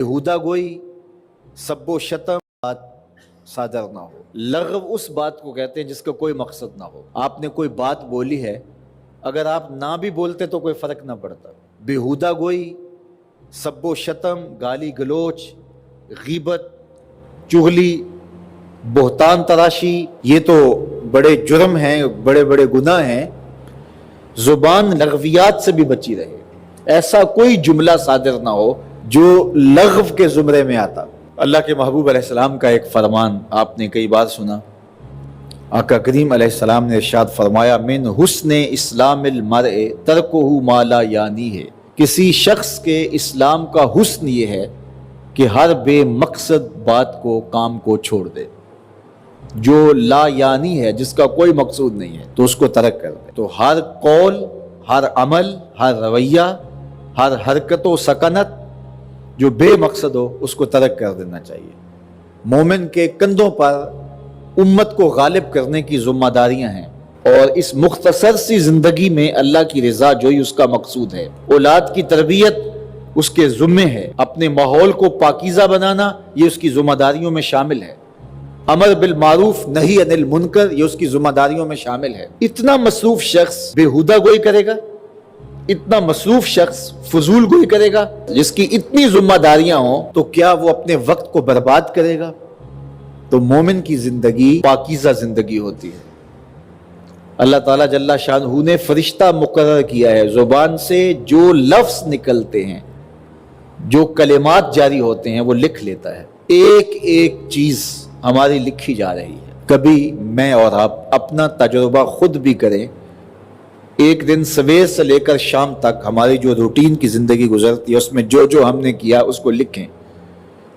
बेहुदा गोई सब्बो शतम बात सादर ना हो। लग़व उस बात को कहते हैं जिसका कोई मकसद ना हो। आपने कोई बात बोली है, अगर आप ना भी बोलते तो कोई फर्क ना पड़ता। बेहुदा गोई सब्बो शतम, गाली गलोच, गीबत, चुगली, बोहतान तराशी, ये तो बड़े जुर्म हैं, बड़े बड़े गुनाह हैं। जुबान लग़वियात से भी बची रहे, ऐसा कोई जुमला सादिर ना हो जो लग़व के ज़ुमरे में आता। अल्लाह के महबूब अलैहिस्सलाम का एक फरमान आपने कई बार सुना। आका करीम अलैहिस्सलाम ने इरशाद फरमाया, मिन हुस्ने इस्लामिल मर्ए तर्कुहु मा ला यानी है। किसी शख्स के इस्लाम का हुस्न ये है कि हर बेमकसद बात को, काम को छोड़ दे। जो ला यानी है, जिसका कोई मकसूद नहीं है, तो उसको तर्क कर दे। तो हर कौल, हर अमल, हर रवैया, हर हरकत व सकनत जो बेमकसद हो, उसको तर्क कर देना चाहिए। मोमिन के कंधों पर उम्मत को गालिब करने की जिम्मेदारियां हैं, और इस मुख्तसर सी जिंदगी में अल्लाह की रजा जोई उसका मकसूद है। औलाद की तरबियत उसके ज़ुम्मे है। अपने माहौल को पाकीज़ा बनाना ये उसकी जिम्मेदारियों में शामिल है। अमर बिल मारूफ नही अनिल मुनकर ये उसकी जिम्मेदारियों में शामिल है। इतना मसरूफ शख्स बेहुदा गोई करेगा, इतना मसरूफ शख्स फजूल गोई करेगा, जिसकी इतनी जिम्मेदारियां हों, तो क्या वो अपने वक्त को बर्बाद करेगा? तो मोमिन की जिंदगी पाकीज़ा जिंदगी होती है। अल्लाह ताला जल्ला शानहू ने फरिश्ता मुकर्रर किया है, जुबान से जो लफ्ज निकलते हैं, जो कलिमात जारी होते हैं, वो लिख लेता है। एक एक चीज हमारी लिखी जा रही है। कभी मैं और आप अपना तजुर्बा खुद भी करें। एक दिन सवेर से लेकर शाम तक हमारी जो रूटीन की जिंदगी गुजरती है, उसमें जो जो हमने किया उसको लिखें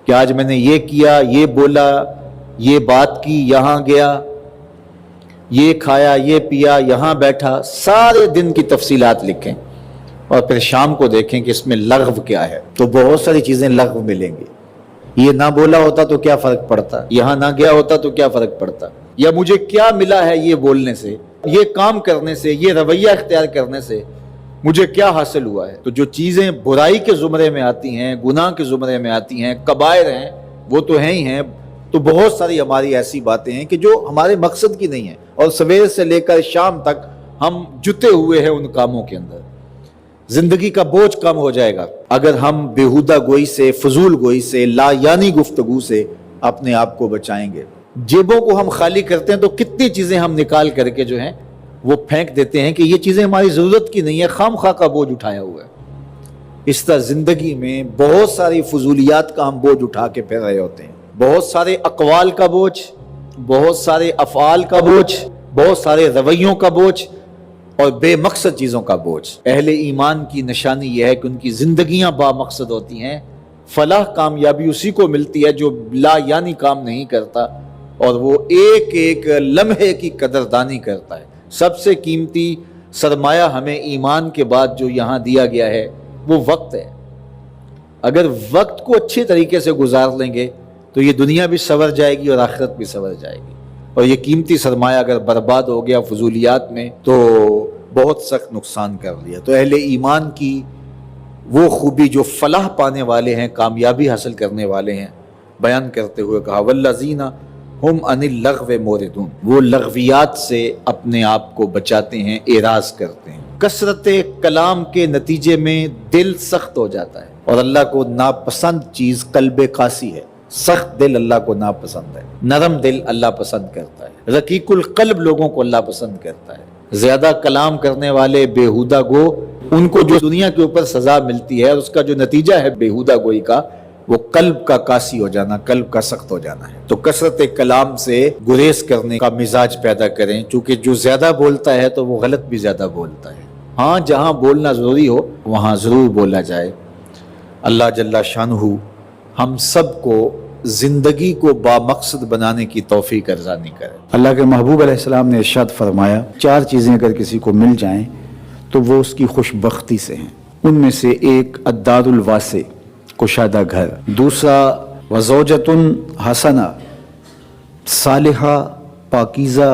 कि आज मैंने ये किया, ये बोला, ये बात की, यहाँ गया, ये खाया, ये पिया, यहाँ बैठा। सारे दिन की तफसीलात लिखें और फिर शाम को देखें कि इसमें लग़व क्या है। तो बहुत सारी चीजें लग़व मिलेंगी। ये ना बोला होता तो क्या फर्क पड़ता, यहाँ ना गया होता तो क्या फर्क पड़ता, या मुझे क्या मिला है ये बोलने से, ये काम करने से, ये रवैया इख्तियार करने से मुझे क्या हासिल हुआ है। तो जो चीजें बुराई के जुमरे में आती हैं, गुनाह के जुमरे में आती हैं, कबायर हैं, वो तो हैं ही हैं। तो बहुत सारी हमारी ऐसी बातें हैं कि जो हमारे मकसद की नहीं है, और सवेर से लेकर शाम तक हम जुटे हुए हैं उन कामों के अंदर। जिंदगी का बोझ कम हो जाएगा अगर हम बेहुदा गोई से, फजूल गोई से, लायानी गुफ्तगू से अपने आप को बचाएंगे। जेबों को हम खाली करते हैं तो कितनी चीजें हम निकाल करके जो हैं वो फेंक देते हैं कि ये चीजें हमारी जरूरत की नहीं है, खामखा का बोझ उठाया हुआ है। इस तरह जिंदगी में बहुत सारी फजूलियात का हम बोझ उठा के फिर रहे होते हैं। बहुत सारे अकवाल का बोझ, बहुत सारे अफ़आल का बोझ, बहुत सारे रवैयों का बोझ और बेमकसद चीज़ों का बोझ। अहले ईमान की निशानी यह है कि उनकी ज़िंदगियाँ बामकसद होती हैं। फलाह कामयाबी उसी को मिलती है जो ला यानी काम नहीं करता, और वो एक एक लम्हे की कदरदानी करता है। सबसे कीमती सरमाया हमें ईमान के बाद जो यहाँ दिया गया है वो वक्त है। अगर वक्त को अच्छे तरीके से गुजार लेंगे तो ये दुनिया भी संवर जाएगी और आखिरत भी संवर जाएगी। और ये कीमती सरमाया अगर बर्बाद हो गया फजूलियात में तो बहुत सख्त नुकसान कर लिया। तो अहले ईमान की वो खूबी जो फलाह पाने वाले हैं, कामयाबी हासिल करने वाले हैं, बयान करते हुए कहा, वल्लज़ीना हुम अनिल लग़्व मोरिदून, वो लग़वियात से अपने आप को बचाते हैं, एराज करते हैं। कसरत कलाम के नतीजे में दिल सख्त हो जाता है, और अल्लाह को नापसंद चीज़ कल्बे कासी है। सख्त दिल अल्लाह को नापसंद है, नरम दिल अल्लाह पसंद करता है। रकीकुल कल्ब लोगों को अल्लाह पसंद करता है। ज्यादा कलाम करने वाले बेहुदा गो, उनको जो दुनिया के ऊपर सजा मिलती है, उसका जो नतीजा है बेहुदा गोई का, वो कल्ब का कासी हो जाना, कल्ब का सख्त हो जाना है। तो कसरत कलाम से गुरेज करने का मिजाज पैदा करें, क्योंकि जो ज्यादा बोलता है तो वो गलत भी ज्यादा बोलता है। हाँ, जहाँ बोलना जरूरी हो वहाँ जरूर बोला जाए। अल्लाह जल्ला शानहू हम सबको जिंदगी को बामकसद बनाने की तौफीक अर्ज़ानी करे। अल्लाह के महबूब अलैहिस्सलाम ने इरशाद फरमाया, चार चीज़ें अगर किसी को मिल जाएं तो वो उसकी खुशबख्ती से हैं। उनमें से एक अद्दारुल वासे, कुशादा घर। दूसरा वज़ौजतुन हसना, सालिहा, पाकीज़ा,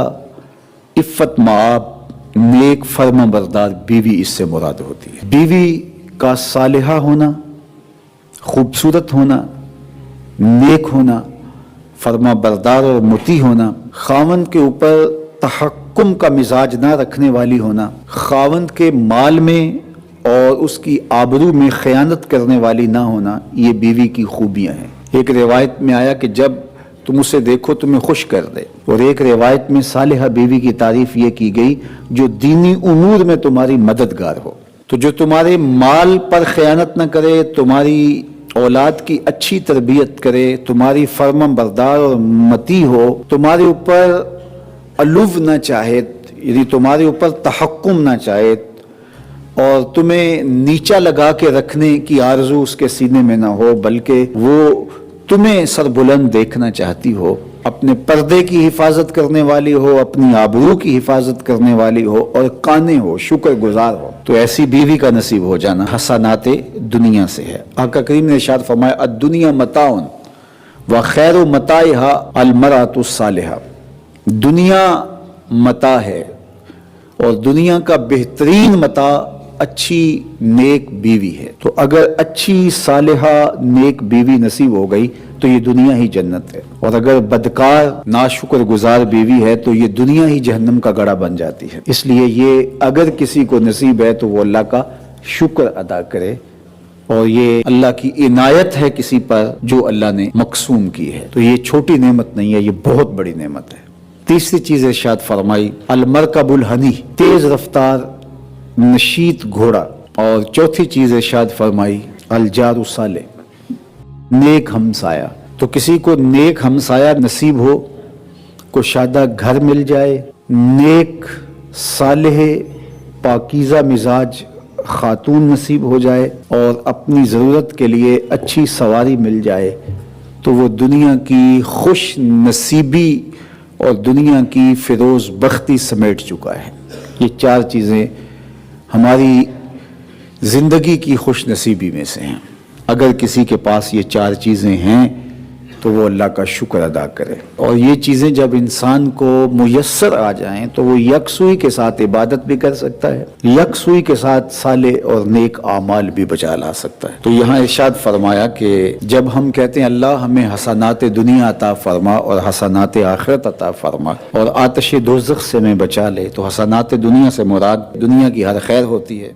इफ़्फ़त माब, नेक फर्माबरदार बीवी इससे मुराद होती है। बीवी का सालिहा होना खूबसूरत होना, नेक होना, फरमा बरदार और मुती होना, खावंद के ऊपर तहक्कुम का मिजाज ना रखने वाली होना, खावंद के माल में और उसकी आबरू में खयानत करने वाली ना होना, ये बीवी की खूबियां हैं। एक रिवायत में आया कि जब तुम उसे देखो तुम्हें खुश कर दे, और एक रिवायत में सालिहा बीवी की तारीफ ये की गई जो दीनी उमूर में तुम्हारी मददगार हो। तो जो तुम्हारे माल पर खयानत न करे, तुम्हारी औलाद की अच्छी तरबियत करे, तुम्हारी फर्मा बरदार और मती हो, तुम्हारे ऊपर अलुव न चाहे, यानी तुम्हारे ऊपर तहक्कुम न चाहे, और तुम्हें नीचा लगा के रखने की आरजू उसके सीने में ना हो, बल्कि वो तुम्हें सरबुलंद देखना चाहती हो, अपने पर्दे की हिफाजत करने वाली हो, अपनी आबरू की हिफाजत करने वाली हो, और काने हो, शुक्रगुजार हो, तो ऐसी बीवी का नसीब हो जाना हसनाते दुनिया से है। आका करीम ने इरशाद फरमाया अद्दुनिया मताउन व खैरु मताइहा अलमरातुस सालिहा। दुनिया मता है और दुनिया का बेहतरीन मता अच्छी नेक बीवी है। तो अगर अच्छी सालिहा नेक बीवी नसीब हो गई तो ये दुनिया ही जन्नत है, और अगर बदकार नाशुक्र गुजार बीवी है तो ये दुनिया ही जहन्नम का गड़ा बन जाती है। इसलिए ये अगर किसी को नसीब है तो वो अल्लाह का शुक्र अदा करे, और ये अल्लाह की इनायत है किसी पर जो अल्लाह ने मकसूम की है। तो ये छोटी नेमत नहीं है, ये बहुत बड़ी नेमत है। तीसरी चीज इरशाद फरमाई अलमरकबुल हनी, तेज रफ्तार नशीत घोड़ा। और चौथी चीज इरशाद फरमाई अलजारु साले, नेक हमसाया। तो किसी को नेक हमसाया नसीब हो, कुशादा घर मिल जाए, नेक सालेह पाकीज़ा मिजाज खातून नसीब हो जाए, और अपनी ज़रूरत के लिए अच्छी सवारी मिल जाए, तो वो दुनिया की खुश नसीबी और दुनिया की फिरोज बख्ती समेट चुका है। ये चार चीज़ें हमारी ज़िंदगी की खुश नसीबी में से हैं। अगर किसी के पास ये चार चीज़ें हैं तो वो अल्लाह का शुक्र अदा करे, और ये चीज़ें जब इंसान को मुयस्सर आ जाएं तो वो यकसुई के साथ इबादत भी कर सकता है, यकसुई के साथ साले और नेक आमाल भी बचा ला सकता है। तो यहाँ इरशाद फरमाया कि जब हम कहते हैं अल्लाह हमें हसनात दुनिया अता फरमा और हसनात आखिरत अता फरमा और आतिश दोज़ख से में बचा ले, तो हसनात दुनिया से मुराद दुनिया की हर खैर होती है।